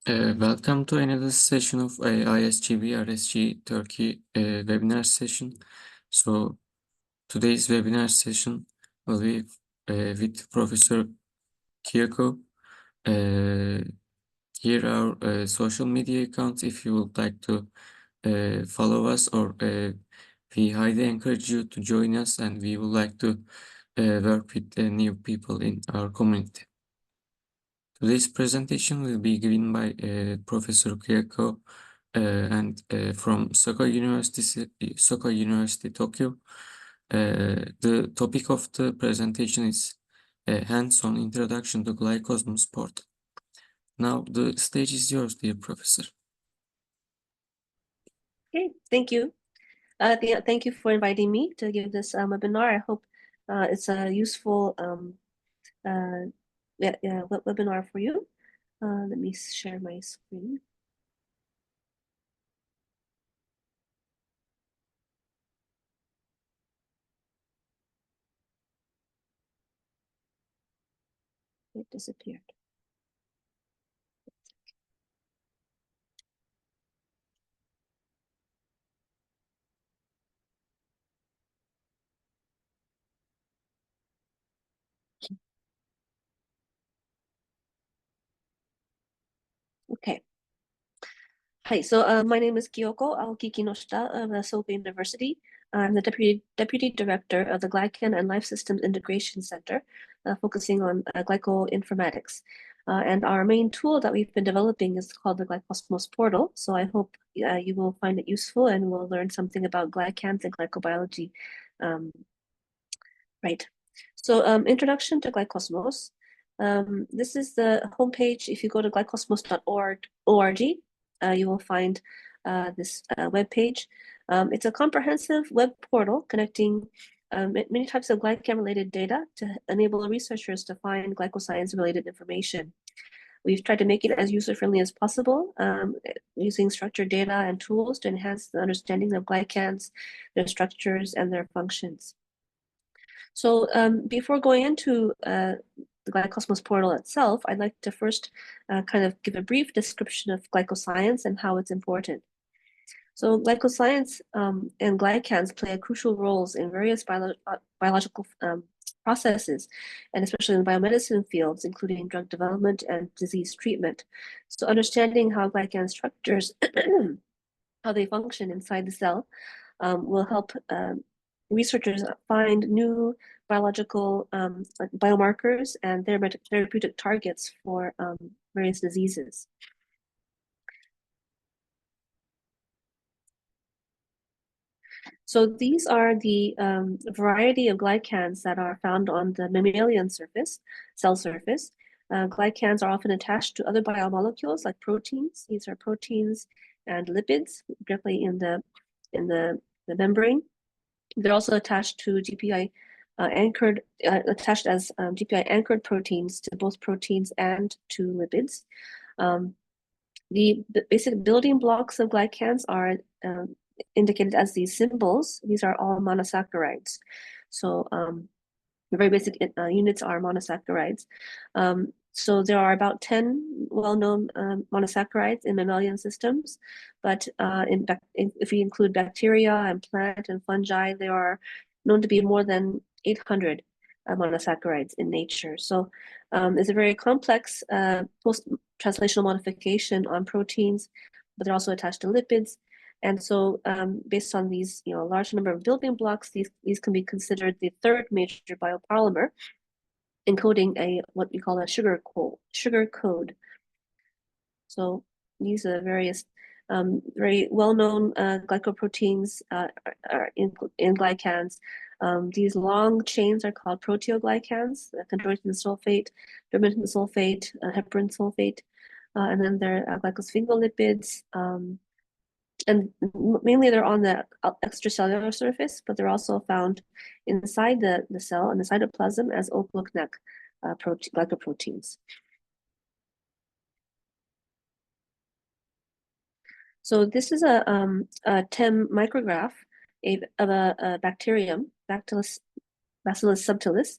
Welcome to another session of ISGB RSG-Türkiye webinar session. So today's webinar session will be with Professor Kiyoko. Here are social media accounts if you would like to follow us, or we highly encourage you to join us, and we would like to work with new people in our community. Today's presentation will be given by Professor Kiyoko and from Soka University, Tokyo. The topic of the presentation is hands-on introduction to GlyCosmos Portal. Now the stage is yours, dear professor. Okay, thank you. Thank you for inviting me to give this webinar. I hope it's a useful webinar for you. Let me share my screen. It disappeared. Okay. Hi, so my name is Kiyoko Aoki-Kinoshita of Soka University. I'm the deputy director of the GlyCan and Life Systems Integration Center, focusing on glycoinformatics. And our main tool that we've been developing is called the GlyCosmos Portal. So I hope you will find it useful and will learn something about glycans and glycobiology. Right. So introduction to GlyCosmos. This is the homepage. If you go to glycosmos.org, you will find this web page. It's a comprehensive web portal connecting many types of glycan-related data to enable researchers to find glycoscience-related information. We've tried to make it as user-friendly as possible, using structured data and tools to enhance the understanding of glycans, their structures, and their functions. So before going into the GlyCosmos portal itself, I'd like to first kind of give a brief description of glycoscience and how it's important. So glycoscience and glycans play crucial roles in various biological processes, and especially in biomedicine fields, including drug development and disease treatment. So understanding how glycan structures, how they function inside the cell, will help researchers find new biological biomarkers and therapeutic targets for various diseases. So these are the variety of glycans that are found on the mammalian cell surface. Glycans are often attached to other biomolecules like proteins. These are proteins and lipids directly in the membrane. They're also attached to GPI attached as GPI anchored proteins to both proteins and to lipids. The basic building blocks of glycans are indicated as these symbols. These are all monosaccharides. So the very basic units are monosaccharides. So there are about 10 well-known monosaccharides in mammalian systems, but if we include bacteria and plant and fungi, there are known to be more than 800 monosaccharides in nature. So it's a very complex post-translational modification on proteins, but they're also attached to lipids. And so based on these large number of building blocks, these can be considered the third major biopolymer, encoding what we call a sugar code. So these are various very well-known glycoproteins in glycans. These long chains are called proteoglycans, chondroitin sulfate, dermatan sulfate, heparin sulfate, and then there are glycosphingolipids. And mainly they're on the extracellular surface, but they're also found inside the cell and the cytoplasm as Oak-Lucknecht glycoproteins. So this is a TEM micrograph of a bacterium, Bacillus subtilis,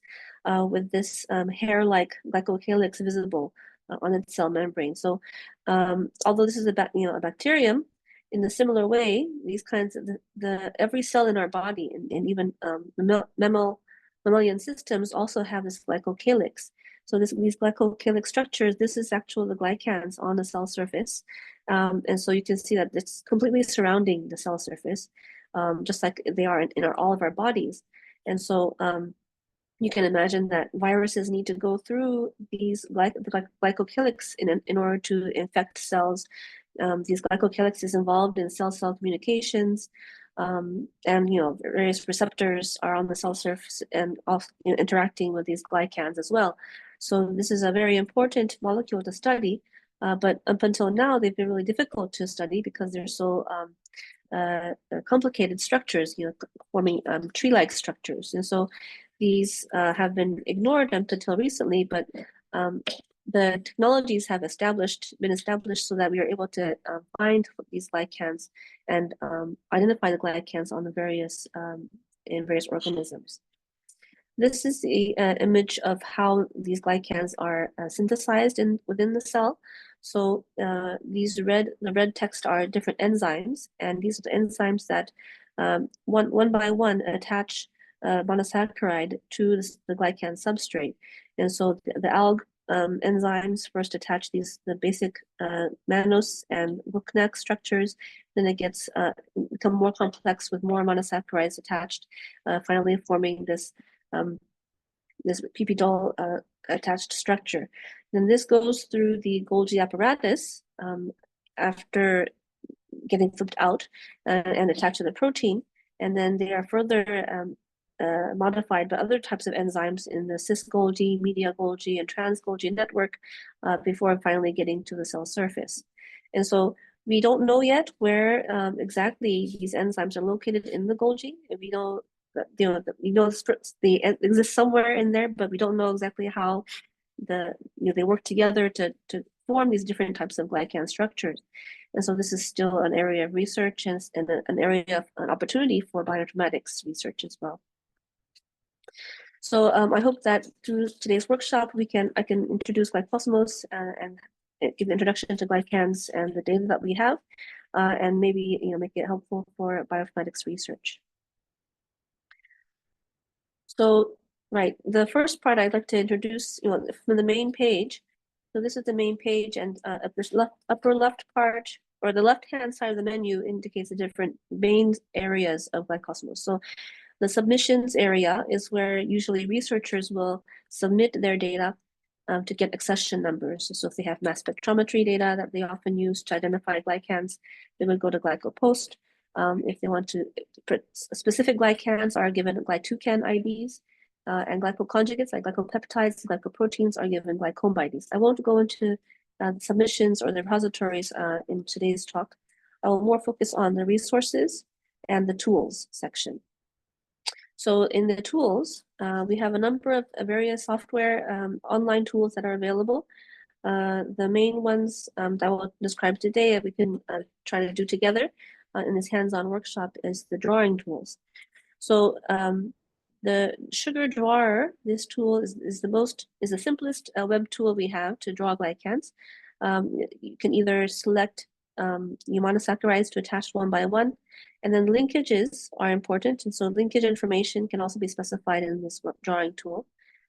with this hair-like glycocalyx visible on its cell membrane. So although this is a bacterium, in a similar way, these kinds of every cell in our body and even the mammalian systems also have this glycocalyx. So these glycocalyx structures, this is actually the glycans on the cell surface. And so you can see that it's completely surrounding the cell surface, just like they are in all of our bodies. And so you can imagine that viruses need to go through these glycocalyx in order to infect cells. These glycocalyx is involved in cell-cell communications, and various receptors are on the cell surface and also interacting with these glycans as well. So this is a very important molecule to study, but up until now they've been really difficult to study because they're so complicated structures, forming tree-like structures, and so these have been ignored up until recently, but the technologies have been established so that we are able to find these glycans and identify the glycans on in various organisms. This is the image of how these glycans are synthesized within the cell. So the red text are different enzymes, and these are the enzymes that one by one attach monosaccharide to the glycan substrate. And so the ALG enzymes first attach the basic mannose and bookneck structures. Then it gets become more complex with more monosaccharides attached, finally forming this peptidol attached structure. Then this goes through the Golgi apparatus after getting flipped out and attached to the protein, and then they are further modified by other types of enzymes in the cis-Golgi, media-Golgi, and trans-Golgi network before finally getting to the cell surface. And so we don't know yet where exactly these enzymes are located in the Golgi. We know that they exist somewhere in there, but we don't know exactly how they work together to form these different types of glycan structures. And so this is still an area of research and an area of an opportunity for bioinformatics research as well. So I hope that through today's workshop, I can introduce GlyCosmos and give an introduction to glycans and the data that we have, and maybe make it helpful for bioinformatics research. So, right, the first part I'd like to introduce, from the main page. So this is the main page, and at this upper left part, or the left-hand side of the menu indicates the different main areas of GlyCosmos. So the submissions area is where usually researchers will submit their data to get accession numbers. So if they have mass spectrometry data that they often use to identify glycans, they would go to GlycoPost. If they want to, specific glycans are given GlyTouCan IDs, and glycoconjugates like glycopeptides, glycoproteins are given glycomb IDs. I won't go into submissions or the repositories in today's talk. I will more focus on the resources and the tools section. So in the tools, we have a number of various software online tools that are available. The main ones that I will describe today that we can try to do together in this hands-on workshop is the drawing tools. So the Sugar Drawer, this tool is the simplest web tool we have to draw glycans. You can either select your monosaccharides to attach one by one, and then linkages are important, and so linkage information can also be specified in this drawing tool.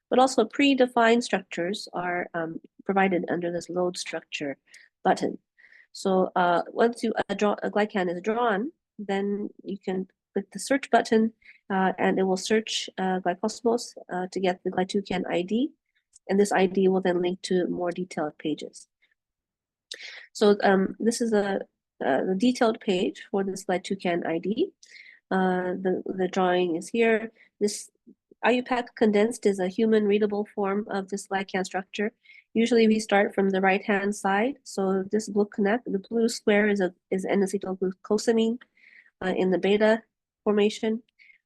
But also predefined structures are provided under this load structure button. So once a glycan is drawn, then you can click the search button and it will search GlyCosmos to get the GlyTouCan ID, and this ID will then link to more detailed pages. So this is the detailed page for this GlyTouCan ID. The drawing is here. This IUPAC condensed is a human readable form of this glycan structure. Usually we start from the right-hand side. So this the blue square is N-acetylglucosamine in the beta formation.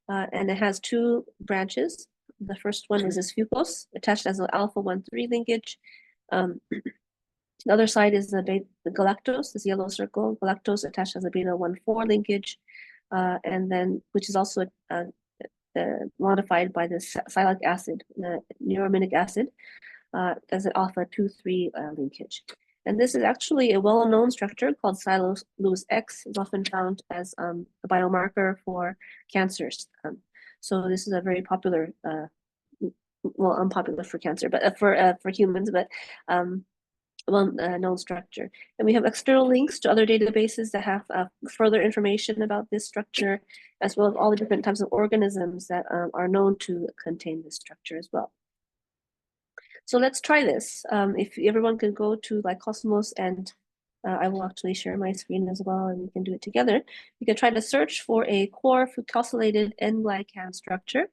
And it has two branches. The first one is this fucose attached as an alpha-1,3 linkage. The other side is the galactose, this yellow circle, galactose attached as a beta-1,4 linkage, and then which is also modified by the sialic acid, neuraminic acid. as an alpha 2-3 linkage. And this is actually a well-known structure called Lewis X. It's often found as a biomarker for cancers. So this is a very popular, well, unpopular for cancer, but for humans, but well-known structure. And we have external links to other databases that have further information about this structure, as well as all the different types of organisms that are known to contain this structure as well. So let's try this. If everyone can go to GlyCosmos, and I will actually share my screen as well, and we can do it together. You can try to search for a core fucosylated N-glycan structure.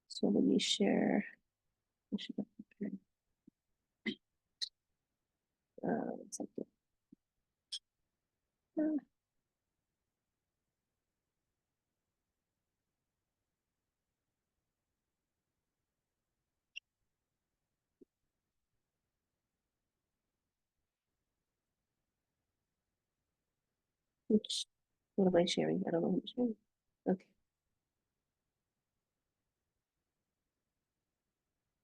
So let me share. Something. What am I sharing? I don't know what I'm sharing. Okay.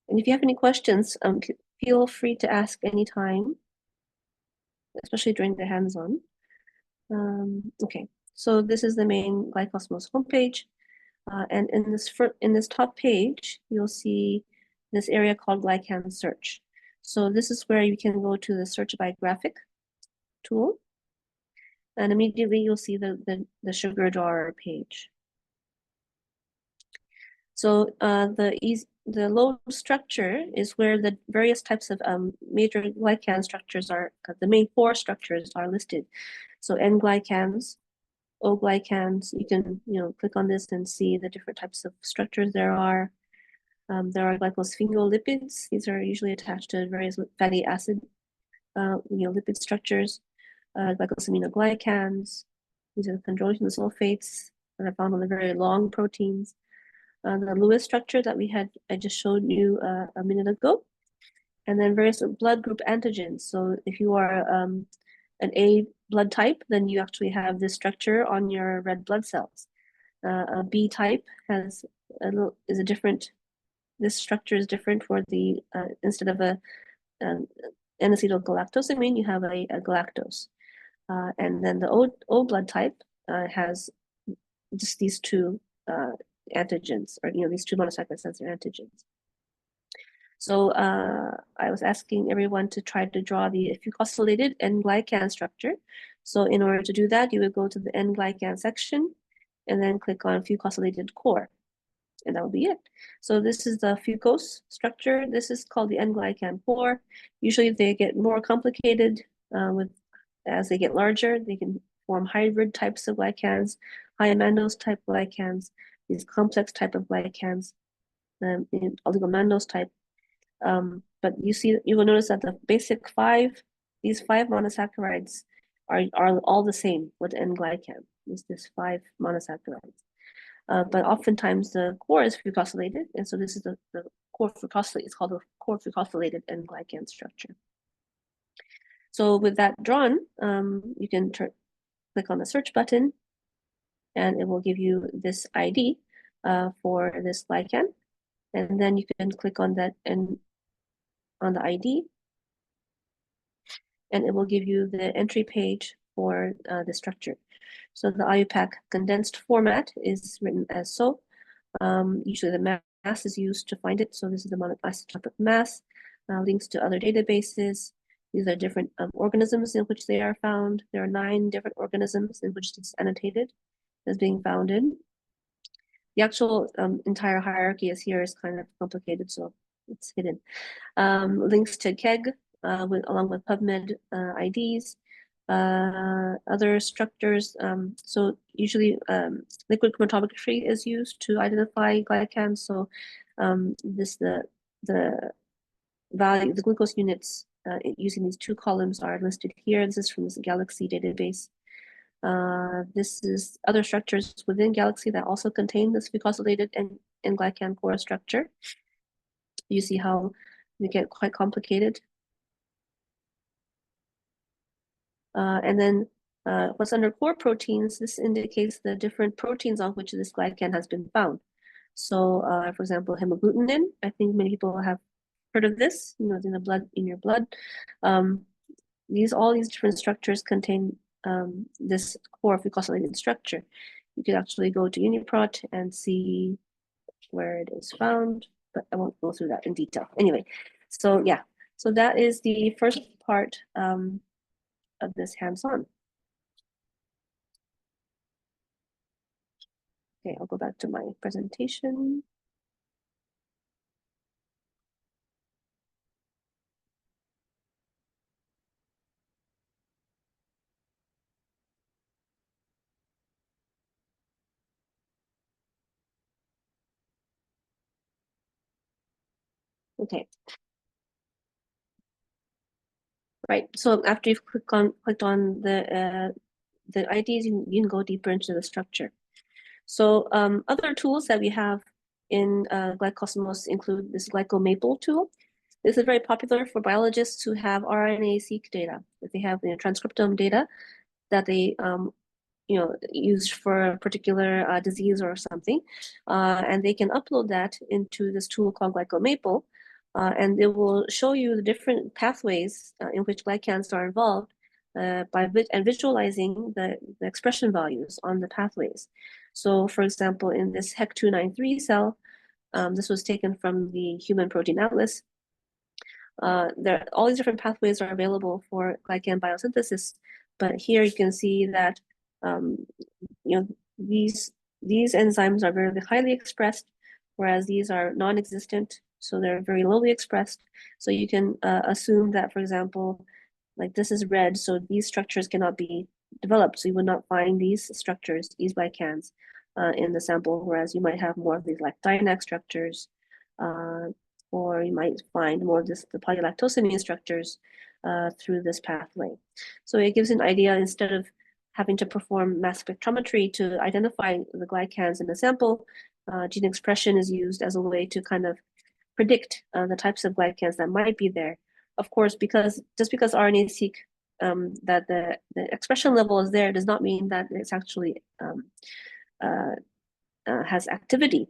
And if you have any questions, feel free to ask anytime, especially during the hands-on. Okay, so this is the main GlyCosmos homepage. And in this top page, you'll see this area called glycan search. So this is where you can go to the search by graphic tool, and immediately you'll see the sugar jar page. So the load structure is where the various types of major glycan structures are, the main four structures are listed. So N-glycans, O-glycans, you can click on this and see the different types of structures there are. There are glycosphingolipids. These are usually attached to various fatty acid lipid structures. Glycosaminoglycans. These are the chondroitin sulfates that are found on the very long proteins. The Lewis structure that I just showed you a minute ago. And then various blood group antigens. So if you are an A blood type, then you actually have this structure on your red blood cells. A B type has this structure is different for the, instead of a N-acetylgalactosamine, you have a galactose. And then the O blood type has just these two antigens, or these two monosaccharide sensor antigens. So I was asking everyone to try to draw the fucosylated N-glycan structure. So in order to do that, you would go to the N-glycan section and then click on fucosylated core, and that will be it. So this is the fucose structure. This is called the N-glycan core. Usually they get more complicated as they get larger. They can form hybrid types of glycans, high mannose type glycans, these complex type of glycans, oligomannose type. But you will notice that the basic these five monosaccharides are all the same with N-glycan. It's this 5 monosaccharides. But oftentimes the core is fucosylated, and so this is the core fucosylated. It's called the core fucosylated N-glycan structure. So with that drawn, you can click on the search button, and it will give you this ID for this glycan, and then you can click on that and on the ID, and it will give you the entry page for the structure. So the IUPAC condensed format is written as so. Usually the mass is used to find it. So this is the monoisotopic mass, links to other databases. These are different organisms in which they are found. There are 9 different organisms in which it's annotated as being found in. The actual entire hierarchy is kind of complicated, so it's hidden. Links to KEGG along with PubMed IDs. Other structures, so usually liquid chromatography is used to identify glycans. So the value, the glucose units using these 2 columns are listed here. This is from this Galaxy database. This is other structures within Galaxy that also contain this fucosylated and glycan core structure. You see how they get quite complicated. And then what's under core proteins, this indicates the different proteins on which this glycan has been found. So for example, hemagglutinin, I think many people have heard of this, in the blood, in your blood. All these different structures contain this core phosphorylated structure. You could actually go to UniProt and see where it is found, but I won't go through that in detail. Anyway, so yeah, so that is the first part of this hands-on. Okay, I'll go back to my presentation. Okay. Right. So after you've clicked on the IDs, you can go deeper into the structure. So other tools that we have in GlyCosmos include this GlycoMaple tool. This is very popular for biologists who have RNA-seq data. If they have transcriptome data that they used for a particular disease or something, and they can upload that into this tool called GlycoMaple, and it will show you the different pathways in which glycans are involved and visualizing the expression values on the pathways. So, for example, in this HEC293 cell, this was taken from the Human Protein Atlas. All these different pathways are available for glycan biosynthesis, but here you can see that these enzymes are very highly expressed, whereas these are non-existent, so they're very lowly expressed. So you can assume that, for example, like this is red, so these structures cannot be developed. So you would not find these structures, these glycans, in the sample, whereas you might have more of these like Dynac structures, or you might find more of the polylactosamine structures through this pathway. So it gives an idea, instead of having to perform mass spectrometry to identify the glycans in the sample, gene expression is used as a way to kind of predict the types of glycans that might be there. Of course, just because RNA-seq that the expression level is there does not mean that it's actually has activity.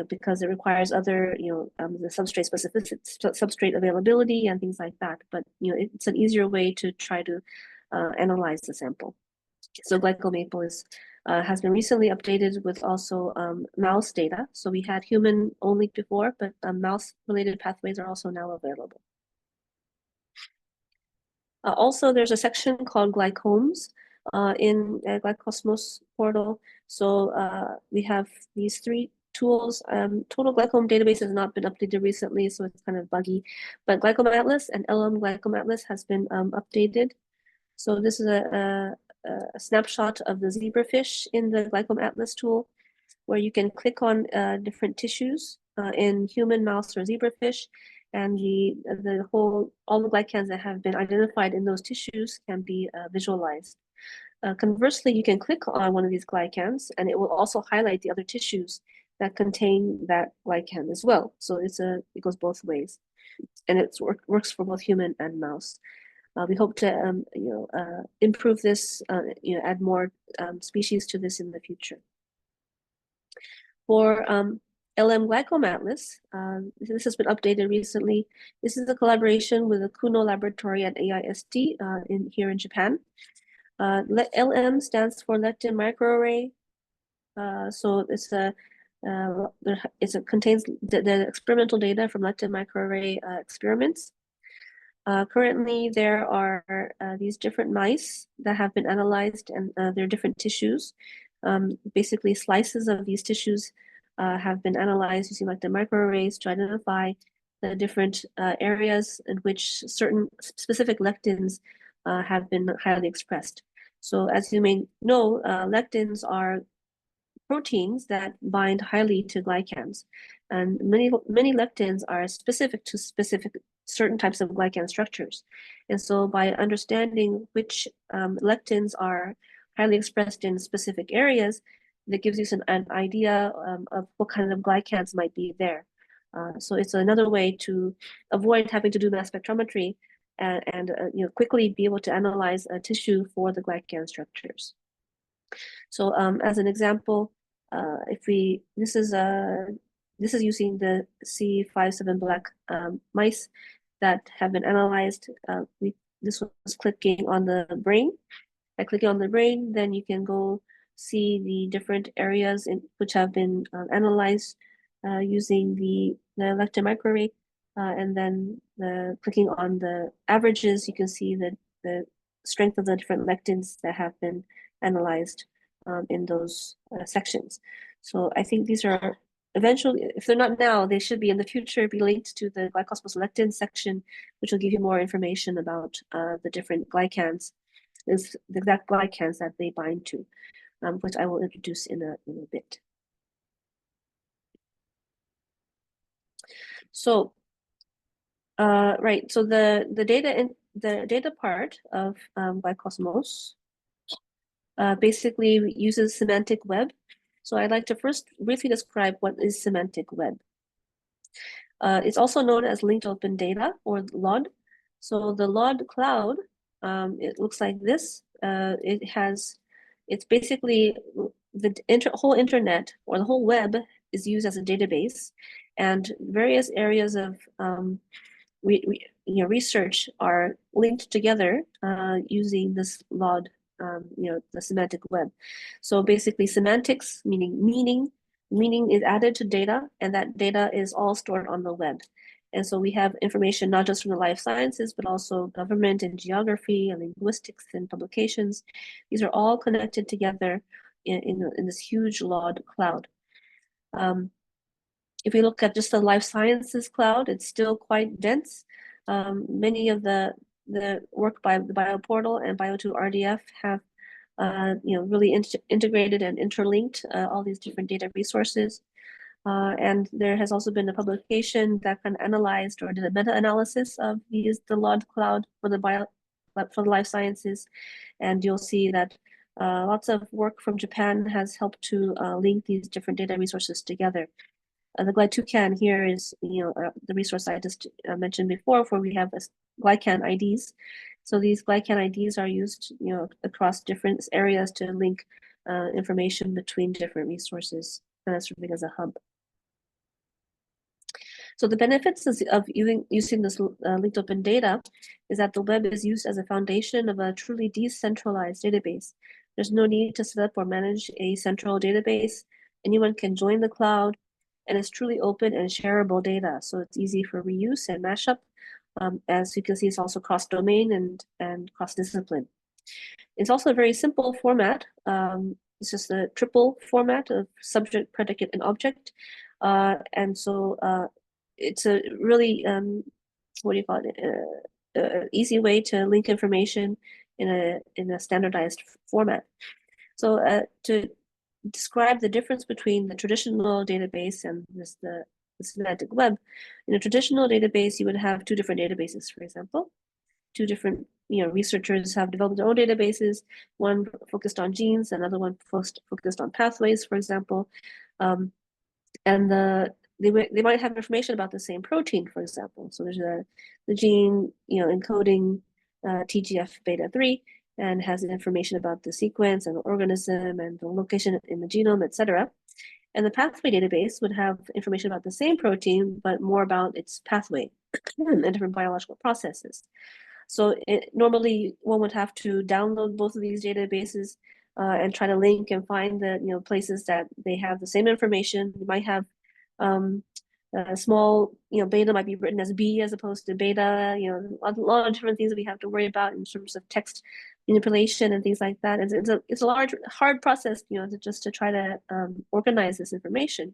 Because it requires other, the substrate specificity, substrate availability, and things like that. But it's an easier way to try to analyze the sample. So GlycoMaple has been recently updated with also mouse data. So we had human only before, but mouse-related pathways are also now available. Also, there's a section called glycomes in GlyCosmos Portal. So we have these three tools. Total glycome database has not been updated recently, so it's kind of buggy. But Glycom Atlas and LM Glycom Atlas has been updated. So this is a snapshot of the zebrafish in the Glycom Atlas tool, where you can click on different tissues in human, mouse, or zebrafish, and all the glycans that have been identified in those tissues can be visualized. Conversely, you can click on one of these glycans, and it will also highlight the other tissues that contain that glycan as well. So it goes both ways, and it works for both human and mouse. We hope to improve this, add more species to this in the future. For LM Glycom Atlas, this has been updated recently. This is a collaboration with the Kuno Laboratory at AIST here in Japan. LM stands for lectin microarray. So it contains the experimental data from lectin microarray experiments. Currently, there are these different mice that have been analyzed, and they're different tissues. Basically, slices of these tissues have been analyzed using lectin microarrays to identify the different areas in which certain specific lectins have been highly expressed. So as you may know, lectins are proteins that bind highly to glycans, and many lectins are specific to certain types of glycan structures. And so by understanding which lectins are highly expressed in specific areas, that gives you an idea of what kind of glycans might be there. So it's another way to avoid having to do mass spectrometry and quickly be able to analyze a tissue for the glycan structures. So as an example, this is this is using the C57 black mice that have been analyzed. This was clicking on the brain. By clicking on the brain, then you can go see the different areas which have been analyzed using the electron microarray. And then clicking on the averages, you can see the strength of the different lectins that have been analyzed in those sections. So I think these are eventually, if they're not now, they should be in the future, be linked to the GlyCosmos lectin section, which will give you more information about the different glycans, is the exact glycans that they bind to, which I will introduce in a bit. So, right. So the data part of GlyCosmos basically uses semantic web. So I'd like to first briefly describe what is semantic web. It's also known as linked open data, or LOD. So the LOD cloud, it looks like this. It's basically the whole internet, or the whole web, is used as a database, and various areas of research are linked together using this LOD, the semantic web. So basically, semantics, meaning is added to data, and that data is all stored on the web. And so we have information not just from the life sciences, but also government and geography and linguistics and publications. These are all connected together in this huge LOD cloud. If we look at just the life sciences cloud, it's still quite dense. Many of the work by the bioportal and Bio2 RDF have really integrated and interlinked all these different data resources. And there has also been a publication that kind of analyzed or did a meta-analysis of the LOD cloud for the life sciences. And you'll see that lots of work from Japan has helped to link these different data resources together. The GlyTouCan here is, the resource I just mentioned before, where we have glycan IDs. So these glycan IDs are used, across different areas to link information between different resources, serving as a hub. So the benefits of using this linked open data is that the web is used as a foundation of a truly decentralized database. There's no need to set up or manage a central database. Anyone can join the cloud, and it's truly open and shareable data. So it's easy for reuse and mashup. As you can see, it's also cross-domain and cross-discipline. It's also a very simple format. It's just a triple format of subject, predicate, and object. And so it's a really, easy way to link information in a standardized format. So to describe the difference between the traditional database and the semantic web. In a traditional database, you would have two different databases, for example. Two different researchers have developed their own databases, one focused on genes, another one focused on pathways, for example. And they might have information about the same protein, for example. So there's the gene encoding TGF-beta3, and has information about the sequence and the organism and the location in the genome, etc. And the pathway database would have information about the same protein, but more about its pathway and different biological processes. So normally one would have to download both of these databases and try to link and find the places that they have the same information. You might have a small, beta might be written as B as opposed to beta, a lot of different things that we have to worry about in terms of text manipulation and things like that. It's a large, hard process, just to try to organize this information.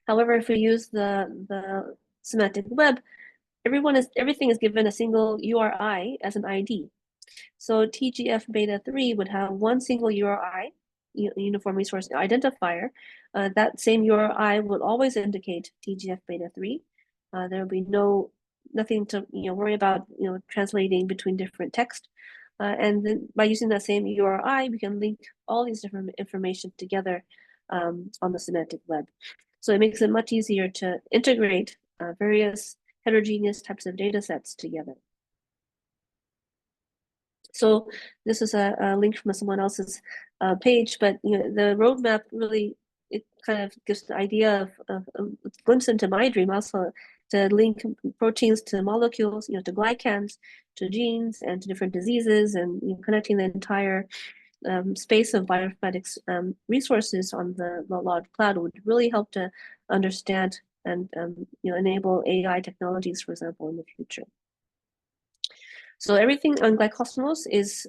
However, if we use the semantic web, everything is given a single URI as an ID. So TGF-beta3 would have one single URI, uniform resource identifier. That same URI will always indicate TGF-beta3. There will be nothing to worry about translating between different text. And then by using that same URI, we can link all these different information together on the semantic web. So it makes it much easier to integrate various heterogeneous types of data sets together. So this is a link from someone else's page, but the roadmap really it kind of gives the idea of a glimpse into my dream also to link proteins to molecules, to glycans, to genes, and to different diseases, and connecting the entire space of bioinformatics resources on the large cloud would really help to understand and enable AI technologies, for example, in the future. So everything on GlyCosmos is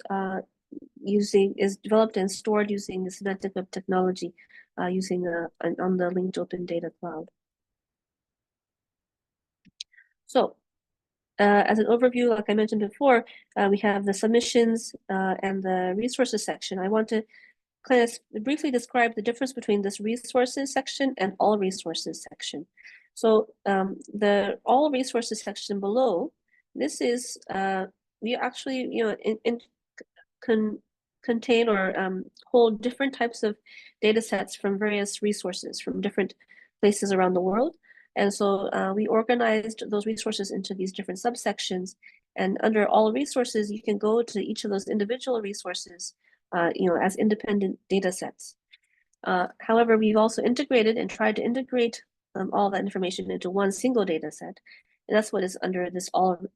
developed and stored using the semantic web technology, using on the linked open data cloud. So as an overview, like I mentioned before, we have the submissions and the resources section. I want to kind of briefly describe the difference between this resources section and all resources section. So the all resources section below, this is, we actually, contain or hold different types of data sets from various resources from different places around the world. And so we organized those resources into these different subsections. And under all resources, you can go to each of those individual resources, as independent data sets. However, we've also integrated and tried to integrate all that information into one single data set. And that's what is under this or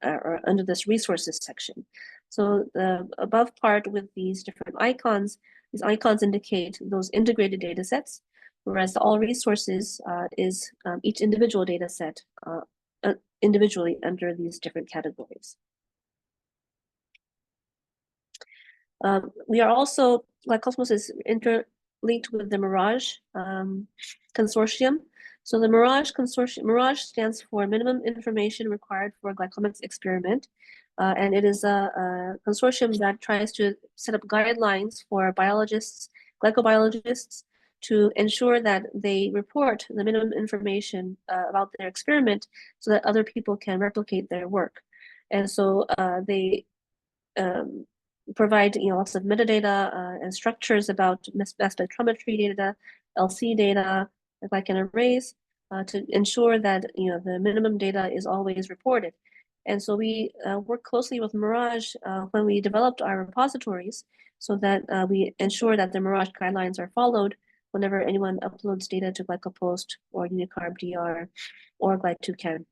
under this resources section. So the above part with these different icons, these icons indicate those integrated data sets, whereas the all resources is each individual data set individually under these different categories. We are also, GlyCosmos is interlinked with the Mirage consortium. So the Mirage consortium, Mirage stands for Minimum Information Required for a Glycomics Experiment. And it is a consortium that tries to set up guidelines for biologists, glycobiologists, to ensure that they report the minimum information about their experiment so that other people can replicate their work. And so they provide lots of metadata and structures about mass spectrometry data, LC data, glycan arrays, to ensure that the minimum data is always reported. And so we work closely with Mirage when we developed our repositories so that we ensure that the Mirage guidelines are followed whenever anyone uploads data to GlycoPost or Unicarb DR or GlyTouCan.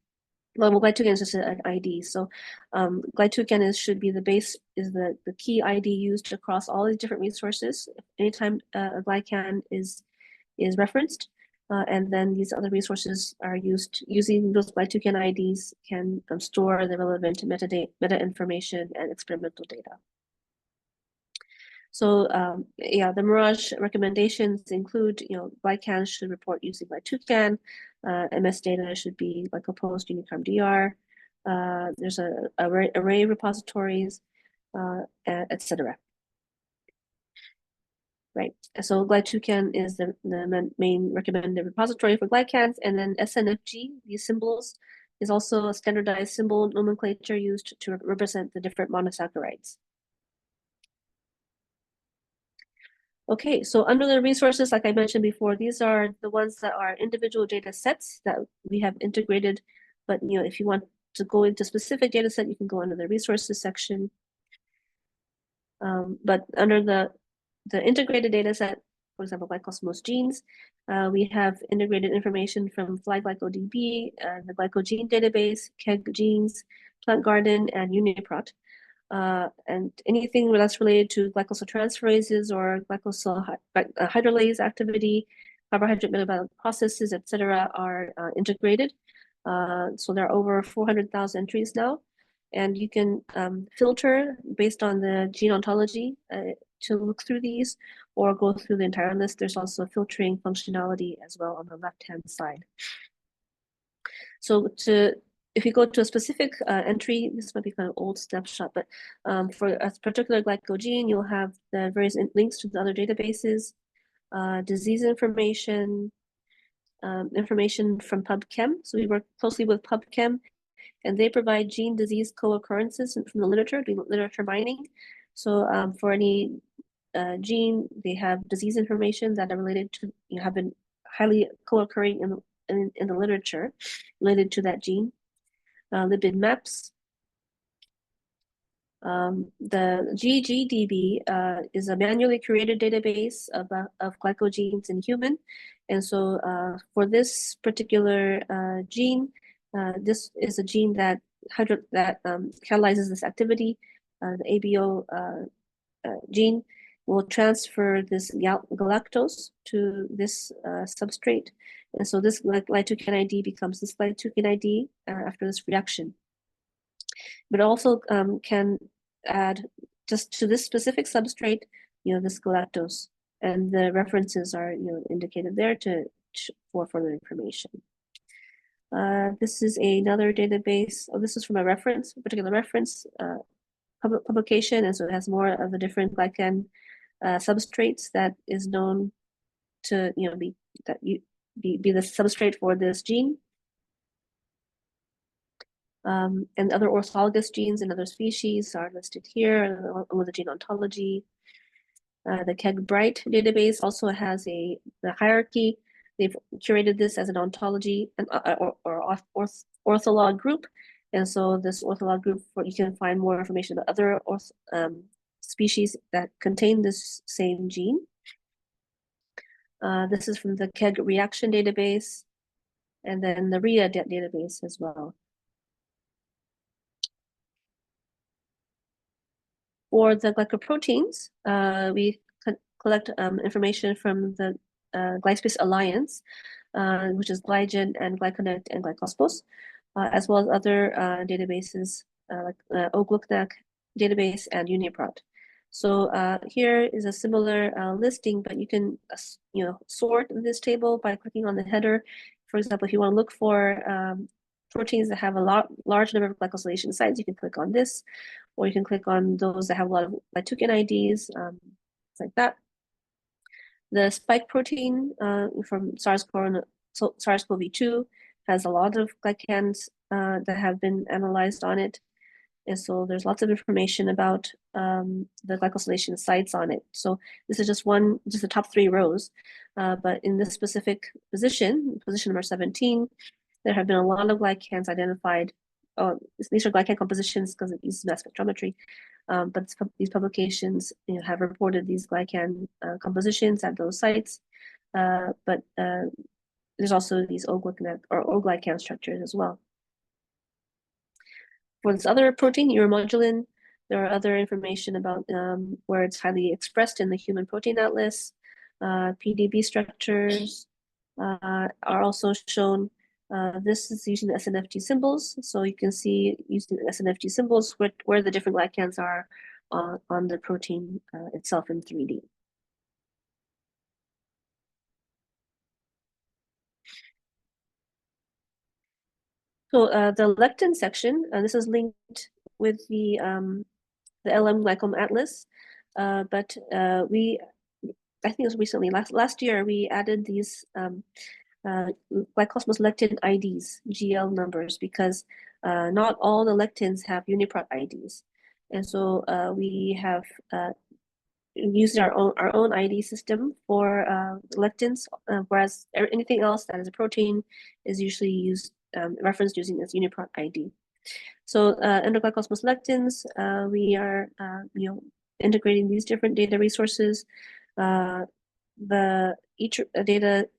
Well, GlyTouCan is just an ID. So GlyTouCan should be the base, is the key ID used across all these different resources. Anytime a glycan is referenced, and then these other resources are used, using those GlyTouCan IDs can store the relevant meta information and experimental data. So yeah, the Mirage recommendations include, glycans should report using GlyTouCan, MS data should be GlycoPost, Unicarb DR. There's a array repositories, etc. Right. So GlyTouCan is the main recommended repository for glycans, and then SNFG, these symbols, is also a standardized symbol nomenclature used to represent the different monosaccharides. Okay, so under the resources, like I mentioned before, these are the ones that are individual data sets that we have integrated. But if you want to go into specific data set, you can go under the resources section. But under the integrated data set, for example, GlyCosmos genes, we have integrated information from FlyGlycoDB, the glycogene database, KEGG genes, Plant Garden, and UniProt. And anything that's related to glycosyltransferases or glycosyl hydrolase activity, carbohydrate metabolic processes, etc., are integrated. So there are over 400,000 entries now, and you can filter based on the gene ontology to look through these or go through the entire list. There's also filtering functionality as well on the left-hand side. So if you go to a specific entry, this might be kind of old snapshot, but for a particular glycogene, you'll have the various links to the other databases, disease information, information from PubChem. So we work closely with PubChem, and they provide gene disease co-occurrences from the literature, doing literature mining. So for any gene, they have disease information that are related to, have been highly co-occurring in the literature related to that gene. Lipid maps. The GGDB is a manually created database of glycogenes in human, And so for this particular gene, this is a gene that catalyzes this activity. The ABO gene will transfer this galactose to this substrate. And so this GlyTouCan ID becomes this GlyTouCan ID after this reaction. But also can add just to this specific substrate, this galactose. And the references are, indicated there for further information. This is another database. Oh, this is from a particular reference publication, and so it has more of the different glycan substrates that is known to be the substrate for this gene. And other orthologous genes in other species are listed here along with the gene ontology. The KEGG-BRIGHT database also has the hierarchy. They've curated this as an ontology or ortholog group. And so this ortholog group, you can find more information about other species that contain this same gene. This is from the KEGG reaction database, and then the RIA database as well. For the glycoproteins, we collect information from the GlySpace Alliance, which is GlyGen and GlyConnect and GlyCosmos, as well as other databases like OGLUCNAC database and UniProt. So here is a similar listing, but you can sort this table by clicking on the header. For example, if you want to look for proteins that have a large number of glycosylation sites, you can click on this, or you can click on those that have a lot of GlyTouCan IDs, like that. The spike protein from SARS-CoV-2 has a lot of glycans that have been analyzed on it. And so there's lots of information about the glycosylation sites on it. So this is just the top 3 rows. But in this specific position number 17, there have been a lot of glycans identified. These are glycan compositions because it uses mass spectrometry. But these publications have reported these glycan compositions at those sites. But there's also these O-glycan structures as well. For this other protein, uromodulin, there are other information about where it's highly expressed in the Human Protein Atlas. PDB structures are also shown. This is using the SNFT symbols. So you can see using the SNFT symbols where the different glycans are on the protein itself in 3D. So the lectin section, this is linked with the LM Glycom Atlas, but I think it was recently, last year, we added these GlyCosmos lectin IDs, GL numbers, because not all the lectins have UniProt IDs. And so we have used our own ID system for lectins, whereas anything else that is a protein is usually used referenced using this UniProt ID. So under GlyCosmos lectins, we are integrating these different data resources. Each data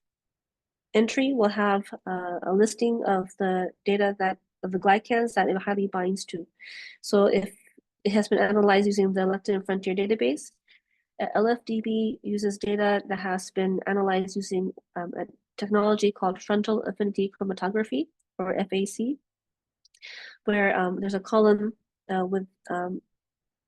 entry will have a listing of the data of the glycans that it highly binds to. So if it has been analyzed using the lectin frontier database, LFDB uses data that has been analyzed using a technology called frontal affinity chromatography, or FAC, where there's a column with the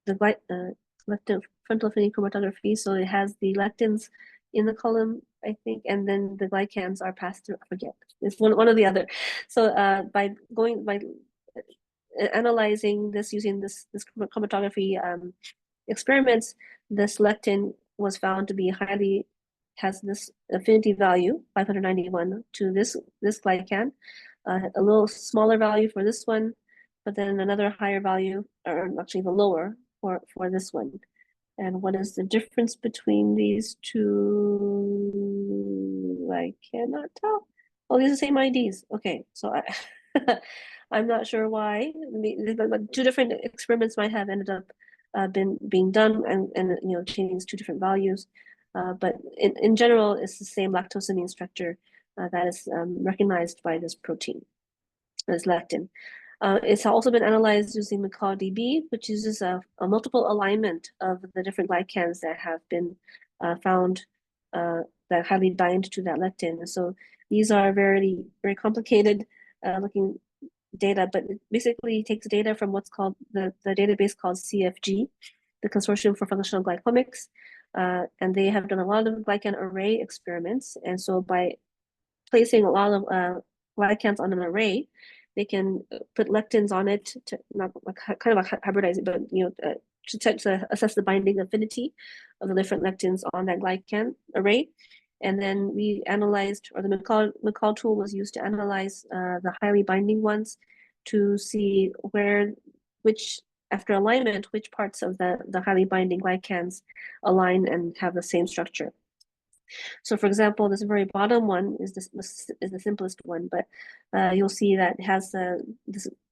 lectin frontal affinity chromatography. So it has the lectins in the column, I think, and then the glycans are passed through. I forget. It's one or the other. So by analyzing this using this chromatography experiments, this lectin was found to be has this affinity value 591 to this glycan, a little smaller value for this one, but then another higher value, or actually the lower for this one. And what is the difference between these two? I cannot tell. Oh, these are the same IDs. Okay, so I'm not sure why. But 2 different experiments might have ended up being done and changing 2 different values. But in general, it's the same lactosamine structure that is recognized by this protein, this lectin. It's also been analyzed using McCall-DB, which uses a multiple alignment of the different glycans that have been found that highly bind to that lectin. So these are very, very complicated looking data, but it basically takes data from what's called the database called CFG, the Consortium for Functional Glycomics, and they have done a lot of glycan array experiments. And so by placing a lot of glycans on an array, they can put lectins on it to not like kind of hybridize it, but to assess the binding affinity of the different lectins on that glycan array. And then we analyzed, or the McCall tool was used to analyze the highly binding ones to see which after alignment, which parts of the highly binding glycans align and have the same structure. So for example, this very bottom one is the simplest one, but you'll see that it has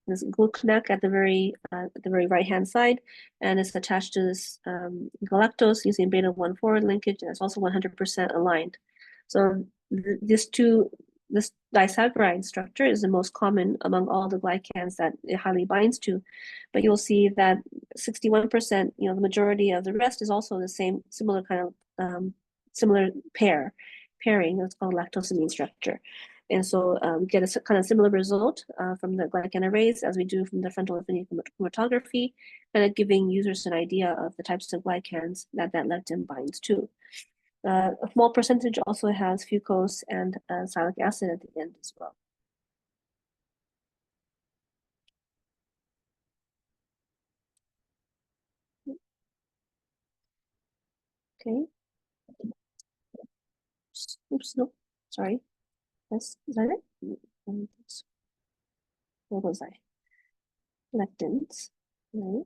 this glucanac at the very right hand side, and it's attached to this galactose using beta-1 forward linkage, and it's also 100% aligned. So this disaccharide structure is the most common among all the glycans that it highly binds to, but you'll see that 61%, the majority of the rest is also the same similar kind of similar pairing. It's called lactosamine structure. And so we get a kind of similar result from the glycan arrays as we do from the frontal affinity chromatography, kind of giving users an idea of the types of glycans that lectin binds to. A small percentage also has fucose and sialic acid at the end as well. Okay. Oops, no, sorry. Is that it? Where was I? Lectins, right?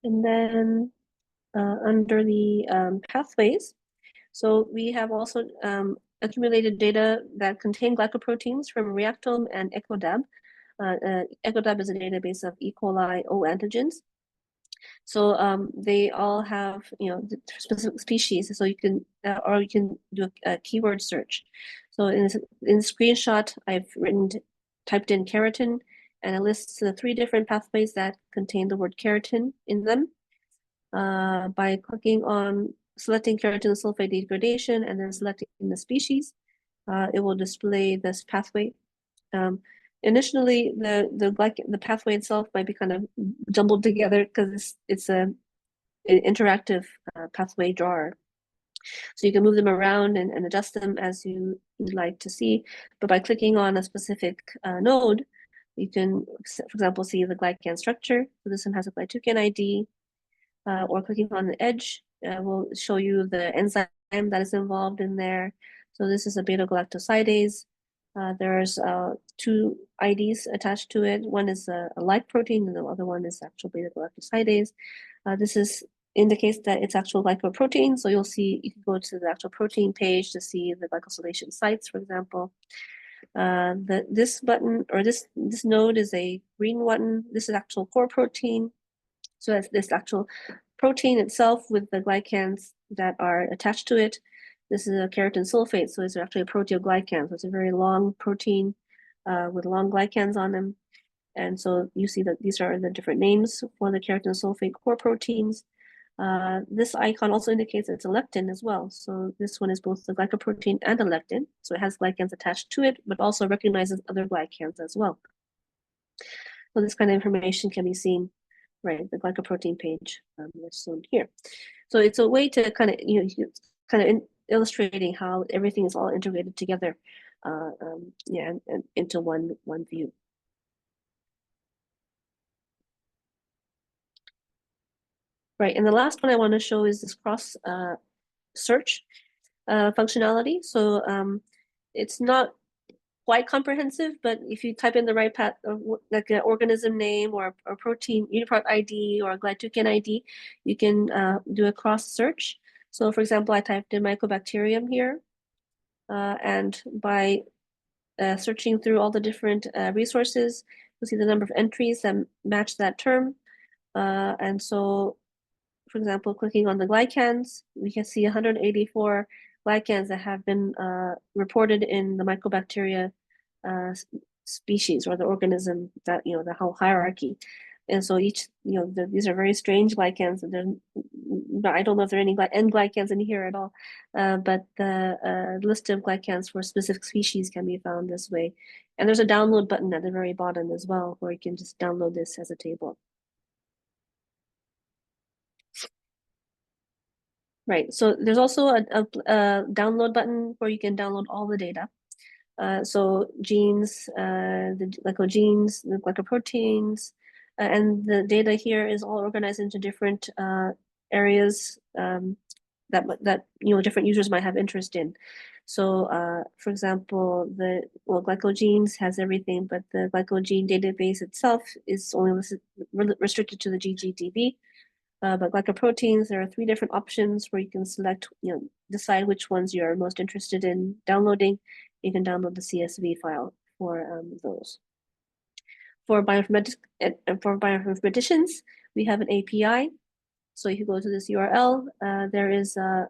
And then under the pathways, so we have also accumulated data that contain glycoproteins from Reactome and EcoDab. EcoDab is a database of E. coli O antigens. So they all have specific species. So you can do a keyword search. So in the screenshot, I've typed in keratin, and it lists the 3 different pathways that contain the word keratin in them. By clicking on selecting keratin sulfate degradation and then selecting the species, it will display this pathway. Initially, the pathway itself might be kind of jumbled together because it's an interactive pathway drawer. So you can move them around and adjust them as you would like to see. But by clicking on a specific node, you can, for example, see the glycan structure. So this one has a GlyTouCan ID, or clicking on the edge will show you the enzyme that is involved in there. So this is a beta-galactosidase. There's 2 IDs attached to it. One is a like protein, and the other one is actual beta-galactosidase. This indicates that it's actual glycoprotein. So you can go to the actual protein page to see the glycosylation sites, for example. This button, or this node, is a green one. This is actual core protein. So that's this actual protein itself with the glycans that are attached to it. This is a keratin sulfate, so it's actually a proteoglycan. So it's a very long protein with long glycans on them. And so you see that these are the different names for the keratin sulfate core proteins. This icon also indicates it's a lectin as well. So this one is both the glycoprotein and a lectin. So it has glycans attached to it, but also recognizes other glycans as well. So this kind of information can be seen, right, the glycoprotein page that's shown here. So it's a way to kind of illustrating how everything is all integrated together, and into one view. Right, and the last one I want to show is this cross search functionality. So it's not quite comprehensive, but if you type in the right path, like an organism name or a protein unipart ID or a GlyTouCan ID, you can do a cross search. So for example, I typed in mycobacterium here, and by searching through all the different resources, you'll see the number of entries that match that term. And so, for example, clicking on the glycans, we can see 184 glycans that have been reported in the mycobacteria species or the organism that, the whole hierarchy. And so each, these are very strange glycans. I don't know if there are any N glycans in here at all, but the list of glycans for specific species can be found this way. And there's a download button at the very bottom as well, where you can just download this as a table. Right. So there's also a download button where you can download all the data. So genes, the glycogenes, the glycoproteins, and the data here is all organized into different areas that different users might have interest in. So, for example, glycogenes has everything, but the glycogene database itself is only restricted to the ggDB. But glycoproteins, there are 3 different options where you can select, decide which ones you're most interested in downloading. You can download the CSV file for those. For bioinformaticians, we have an API. So if you go to this URL, there is a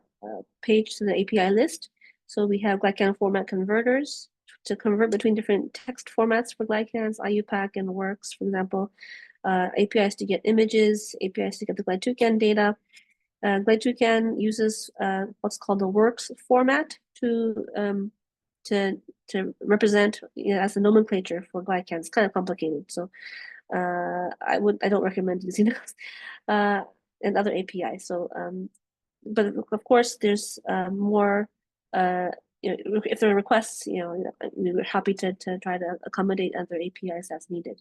page to the API list. So we have glycan format converters to convert between different text formats for glycans, IUPAC and Works, for example. APIs to get images, APIs to get the GlyTouCan data. GlyTouCan uses what's called the Works format to represent as a nomenclature for glycans. It's kind of complicated, so I don't recommend using those and other APIs. So, but of course, there's more. If there are requests, we're happy to try to accommodate other APIs as needed.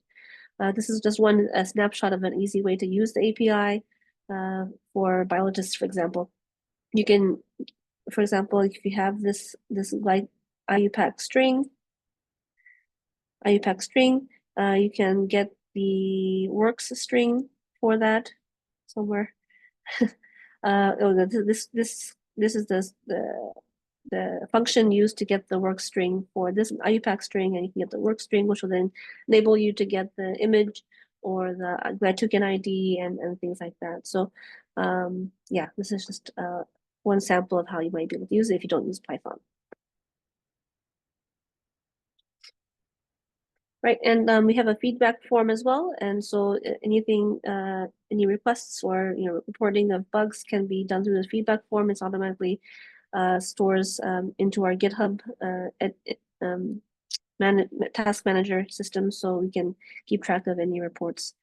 This is just a snapshot of an easy way to use the API for biologists, for example. You can, for example, if you have this like IUPAC string, you can get the works string for that somewhere. This is the function used to get the work string for this IUPAC string, and you can get the work string, which will then enable you to get the image or the GlyTouCan ID and things like that. So yeah, this is just one sample of how you might be able to use it if you don't use Python. Right, and we have a feedback form as well, and so anything, any requests or reporting of bugs can be done through the feedback form. It's automatically stores into our GitHub task manager system, so we can keep track of any reports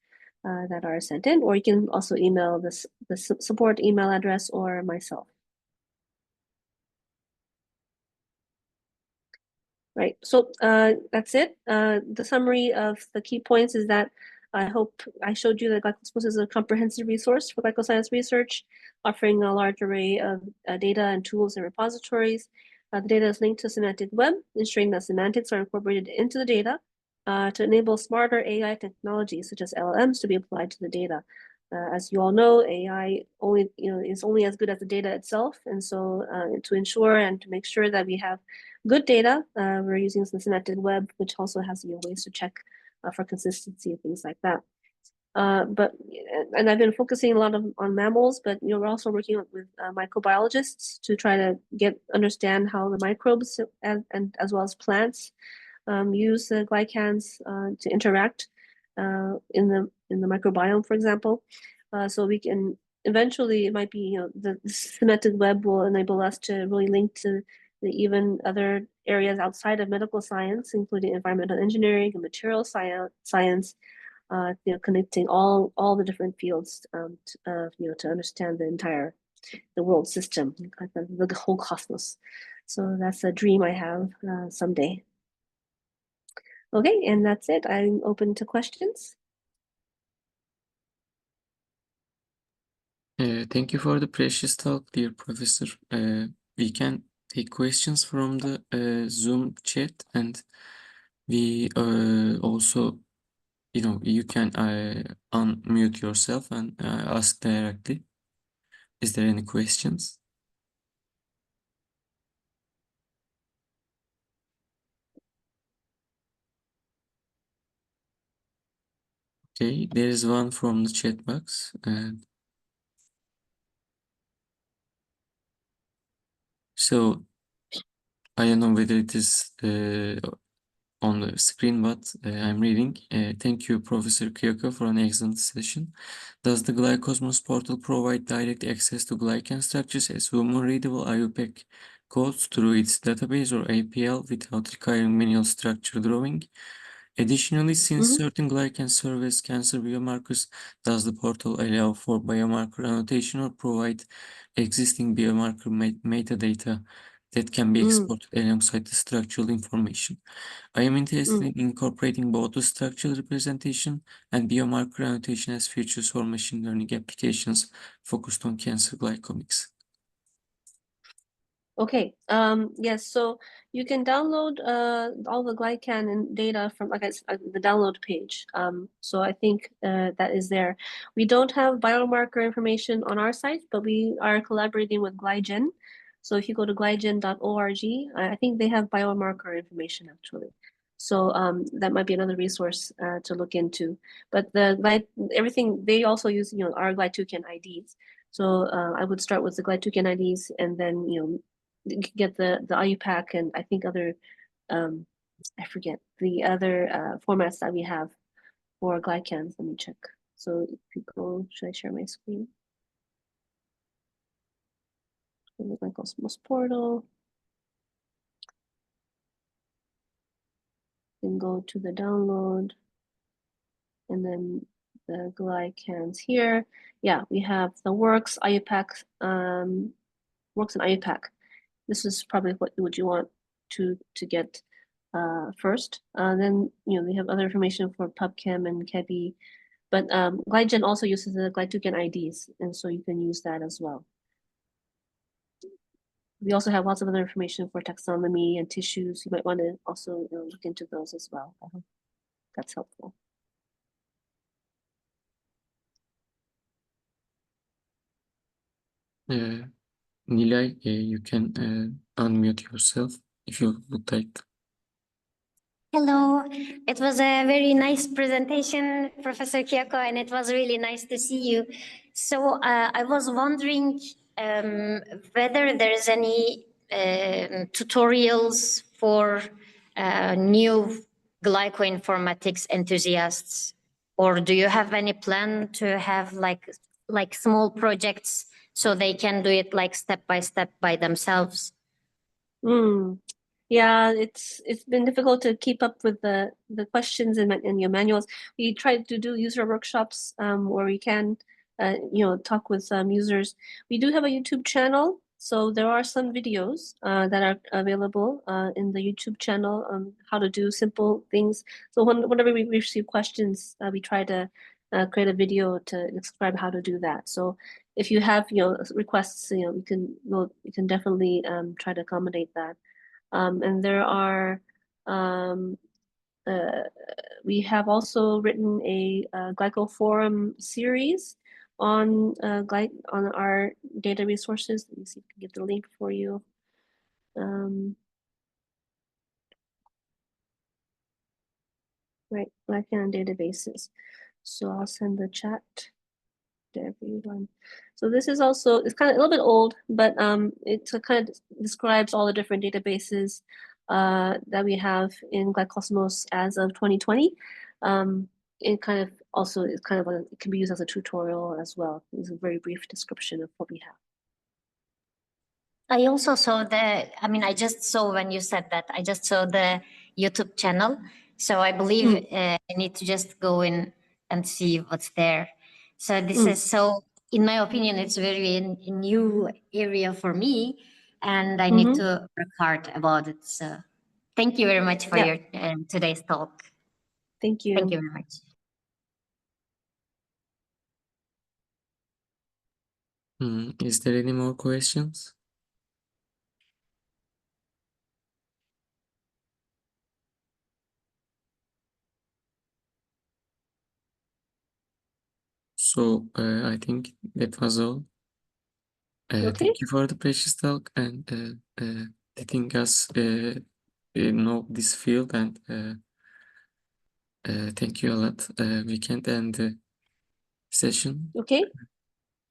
that are sent in, or you can also email the support email address or myself. Right, so that's it. The summary of the key points is that I hope I showed you that GlyCosmos is a comprehensive resource for glycoscience research, offering a large array of data and tools and repositories. The data is linked to semantic web, ensuring that semantics are incorporated into the data to enable smarter AI technologies such as LLMs to be applied to the data. As you all know, AI is only as good as the data itself, and so to ensure and to make sure that we have good data, we're using the semantic web, which also has ways to check for consistency and things like that. And I've been focusing a lot on mammals, but we're also working with microbiologists to try to understand how the microbes and as well as plants use the glycans to interact in the microbiome, for example. So we can eventually, it might be the semantic web will enable us to really link to even other areas outside of medical science, including environmental engineering and material science, connecting all the different fields to understand the world system, like the whole cosmos. So that's a dream I have someday. Okay, and that's it. I'm open to questions. Thank you for the precious talk, dear professor. We can take questions from the Zoom chat, and we also, you can unmute yourself and ask directly. Is there any questions? Okay, there is one from the chat box. And so I don't know whether it is on the screen, but I'm reading. Thank you, Professor Kiyoko, for an excellent session. Does the GlyCosmos portal provide direct access to glycan structures as human-readable IUPAC codes through its database or APL without requiring manual structure drawing? Additionally, since certain glycans serve as cancer biomarkers, does the portal allow for biomarker annotation or provide existing biomarker metadata that can be exported alongside the structural information? I am interested in incorporating both the structural representation and biomarker annotation as features for machine learning applications focused on cancer glycomics. Okay. Yes. So you can download all the glycan and data from, like I said, the download page. So I think that is there. We don't have biomarker information on our site, but we are collaborating with GlyGen. So if you go to glygen.org, I think they have biomarker information actually. So that might be another resource to look into. But everything they also use, our GlyTouCan IDs. So I would start with the GlyTouCan IDs, and then get the IUPAC and I think other I forget the other formats that we have for glycans. Let me check. So if you go, should I share my screen? The GlyCosmos Portal. Then go to the download, and then the glycans here. Yeah, we have the works IUPAC, works and IUPAC. This is probably what would you want to get first. Then we have other information for PubChem and KEBI, but GlyGen also uses the GlyTouCan IDs, and so you can use that as well. We also have lots of other information for taxonomy and tissues. You might want to also look into those as well. I hope that's helpful. Nilay, you can unmute yourself if you would like to. Hello, it was a very nice presentation, Professor Kiyoko, and it was really nice to see you. So I was wondering whether there's any tutorials for new glycoinformatics enthusiasts, or do you have any plan to have like small projects so they can do it like step by themselves? Yeah, it's been difficult to keep up with the questions in your manuals. We tried to do user workshops where we can talk with users. We do have a YouTube channel, so there are some videos that are available in the YouTube channel on how to do simple things. So whenever we receive questions, we try to create a video to describe how to do that. So if you have requests, we can definitely try to accommodate that. And there are, we have also written a Glyco forum series on our data resources. Let me see if I can get the link for you. Right, glycan databases. So I'll send the chat to everyone. So this is also, it's kind of a little bit old, but it kind of describes all the different databases that we have in GlyCosmos as of 2020. It kind of also is kind of it can be used as a tutorial as well. It's a very brief description of what we have. I also saw I just saw when you said that, I just saw the YouTube channel. So I believe I need to just go in and see what's there. So this is so, in my opinion, it's very a new area for me, and I need to work hard about it. So thank you very much for your today's talk. Thank you. Thank you very much. Is there any more questions? So I think that was all. Okay. Thank you for the precious talk and letting us know this field and Thank you a lot. We can end the session. Okay.